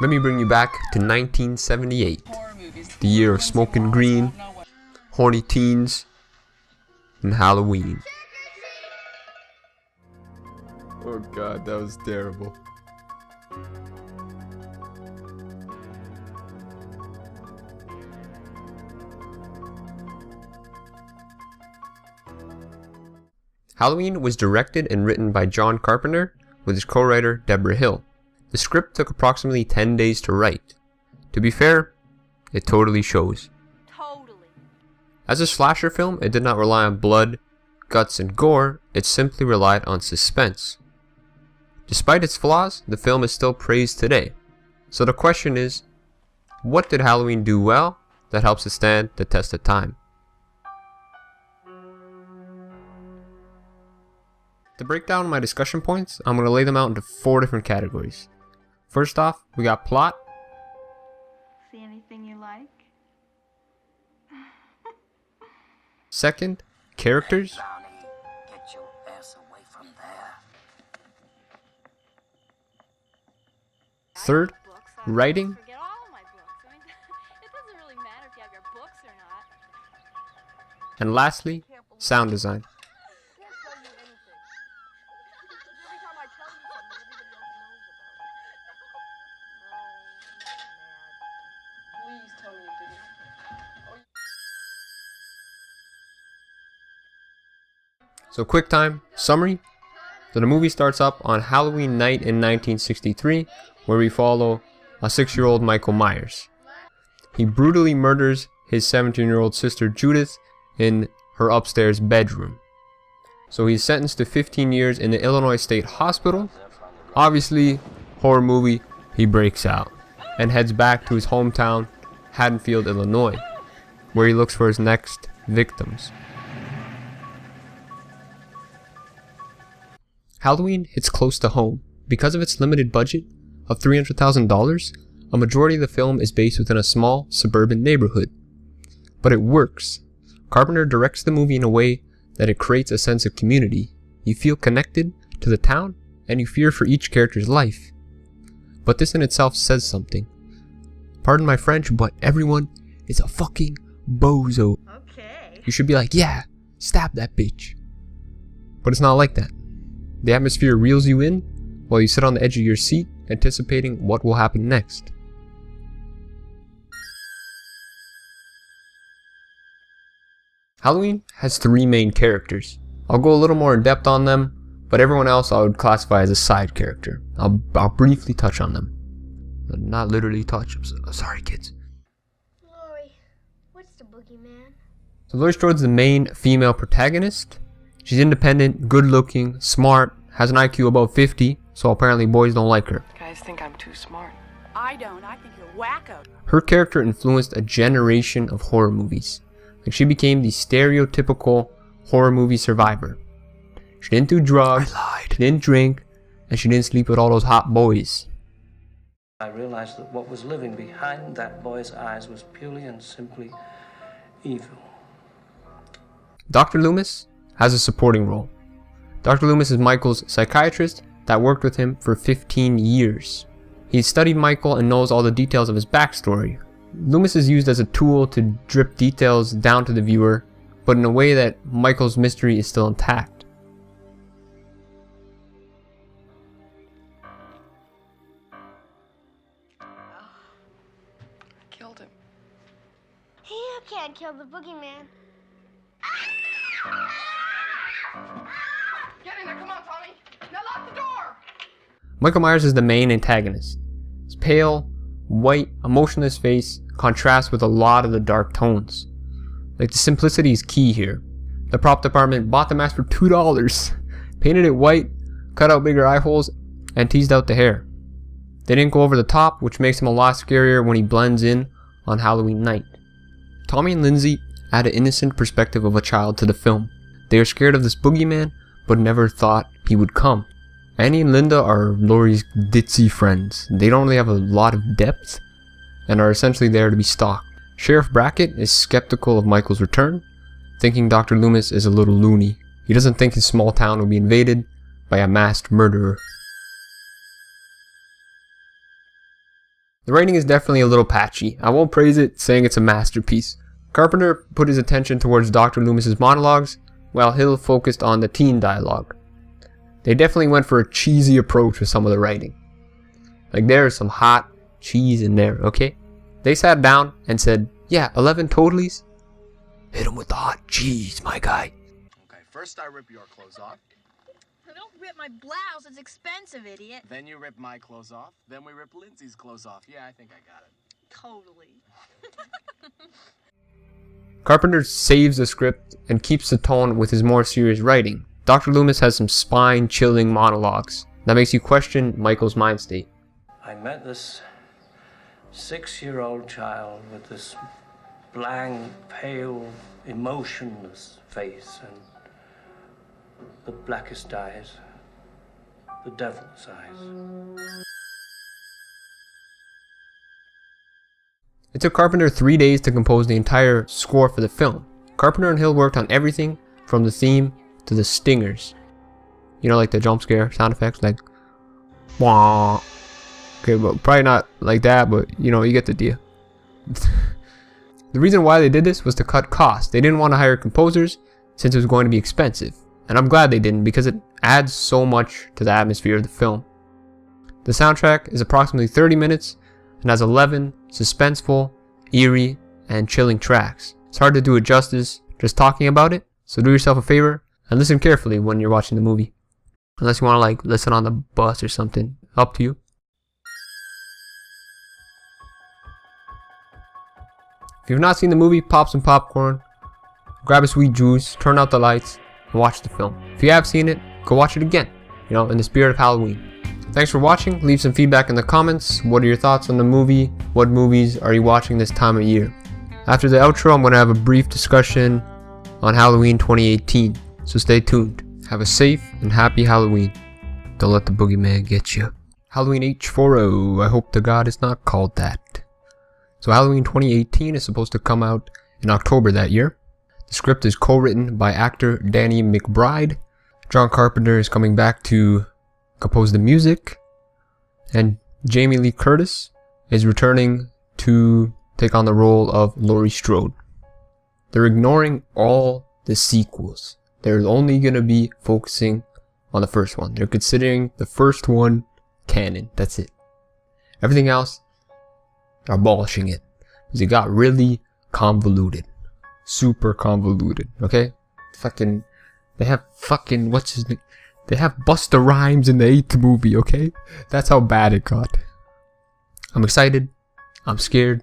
Let me bring you back to 1978, the year of smoking green, horny teens, and Halloween. Oh god, that was terrible. Halloween was directed and written by John Carpenter with his co-writer Deborah Hill. The script took approximately 10 days to write. To be fair, it totally shows. As a slasher film, it did not rely on blood, guts, and gore, it simply relied on suspense. Despite its flaws, the film is still praised today. So the question is, what did Halloween do well that helps it stand the test of time? To break down my discussion points, I'm going to lay them out into 4 different categories. First off, we got plot. See anything you like? Second, characters. Get your ass away from there. Third, writing. Forget all of my books. I mean, it doesn't really matter if you have your books or not. And lastly, sound design. So quick time summary. So the movie starts up on Halloween night in 1963, where we follow a 6-year-old Michael Myers. He brutally murders his 17-year-old sister Judith in her upstairs bedroom. So he's sentenced to 15 years in the Illinois State Hospital. Obviously, horror movie, he breaks out and heads back to his hometown, Haddonfield, Illinois, where he looks for his next victims. Halloween hits close to home. Because of its limited budget of $300,000, a majority of the film is based within a small suburban neighborhood. But it works. Carpenter directs the movie in a way that it creates a sense of community. You feel connected to the town and you fear for each character's life. But this in itself says something. Pardon my French, but everyone is a fucking bozo. Okay. You should be like, yeah, stab that bitch. But it's not like that. The atmosphere reels you in while you sit on the edge of your seat, anticipating what will happen next. Halloween has 3 main characters. I'll go a little more in depth on them, but everyone else I would classify as a side character. I'll briefly touch on them. But not literally touch. Sorry, kids. Laurie, what's the boogeyman? So Laurie Strode's the main female protagonist. She's independent, good-looking, smart, has an IQ above 50, so apparently boys don't like her. Guys think I'm too smart. I don't. I think you're wacko. Her character influenced a generation of horror movies. Like, she became the stereotypical horror movie survivor. She didn't do drugs, she didn't drink, and she didn't sleep with all those hot boys. I realized that what was living behind that boy's eyes was purely and simply evil. Dr. Loomis has a supporting role. Dr. Loomis is Michael's psychiatrist that worked with him for 15 years. He studied Michael and knows all the details of his backstory. Loomis is used as a tool to drip details down to the viewer, but in a way that Michael's mystery is still intact. I killed him. You can't kill the boogeyman. Get in there, come on, Tommy. Now lock the door. Michael Myers is the main antagonist. His pale, white, emotionless face contrasts with a lot of the dark tones. Like, the simplicity is key here. The prop department bought the mask for $2, painted it white, cut out bigger eye holes, and teased out the hair. They didn't go over the top, which makes him a lot scarier when he blends in on Halloween night. Tommy and Lindsay add an innocent perspective of a child to the film. They are scared of this boogeyman, but never thought he would come. Annie and Linda are Laurie's ditzy friends. They don't really have a lot of depth, and are essentially there to be stalked. Sheriff Brackett is skeptical of Michael's return, thinking Dr. Loomis is a little loony. He doesn't think his small town will be invaded by a masked murderer. The writing is definitely a little patchy. I won't praise it, saying it's a masterpiece. Carpenter put his attention towards Dr. Loomis's monologues, while Hill focused on the teen dialogue. They definitely went for a cheesy approach with some of the writing. Like, there's some hot cheese in there, okay? They sat down and said, yeah, 11 totalies? Hit him with the hot cheese, my guy. Okay, first I rip your clothes off. Don't rip my blouse. It's expensive, idiot. Then you rip my clothes off. Then we rip Lindsay's clothes off. Yeah, I think I got it. Totally. Carpenter saves the script and keeps the tone with his more serious writing. Dr. Loomis has some spine-chilling monologues that makes you question Michael's mind state. I met this 6-year-old child with this blank, pale, emotionless face and the blackest eyes, the devil's eyes. It took Carpenter 3 days to compose the entire score for the film. Carpenter and Hill worked on everything from the theme to the stingers. You know, like the jump scare sound effects, like wah. Okay, well, probably not like that, but you know, you get the idea. The reason why they did this was to cut costs. They didn't want to hire composers since it was going to be expensive. And I'm glad they didn't, because it adds so much to the atmosphere of the film. The soundtrack is approximately 30 minutes and has 11 suspenseful, eerie, and chilling tracks. It's hard to do it justice just talking about it, so do yourself a favor and listen carefully when you're watching the movie. Unless you want to like listen on the bus or something, up to you. If you've not seen the movie, pop some popcorn, grab a sweet juice, turn out the lights, and watch the film. If you have seen it, go watch it again, you know, in the spirit of Halloween. Thanks for watching. Leave some feedback in the comments. What are your thoughts on the movie? What movies are you watching this time of year? After the outro, I'm going to have a brief discussion on Halloween 2018. So stay tuned. Have a safe and happy Halloween. Don't let the boogeyman get you. Halloween H40. I hope to God it's not called that. So Halloween 2018 is supposed to come out in October that year. The script is co-written by actor Danny McBride. John Carpenter is coming back to compose the music, and Jamie Lee Curtis is returning to take on the role of Laurie Strode. They're ignoring all the sequels. They're only going to be focusing on the first one. They're considering the first one canon. That's it. Everything else, they're abolishing it because it got really convoluted. Super convoluted, okay? They have what's his name? They have Busta Rhymes in the 8th movie, okay? That's how bad it got. I'm excited. I'm scared.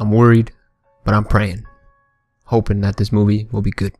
I'm worried. But I'm praying. Hoping that this movie will be good.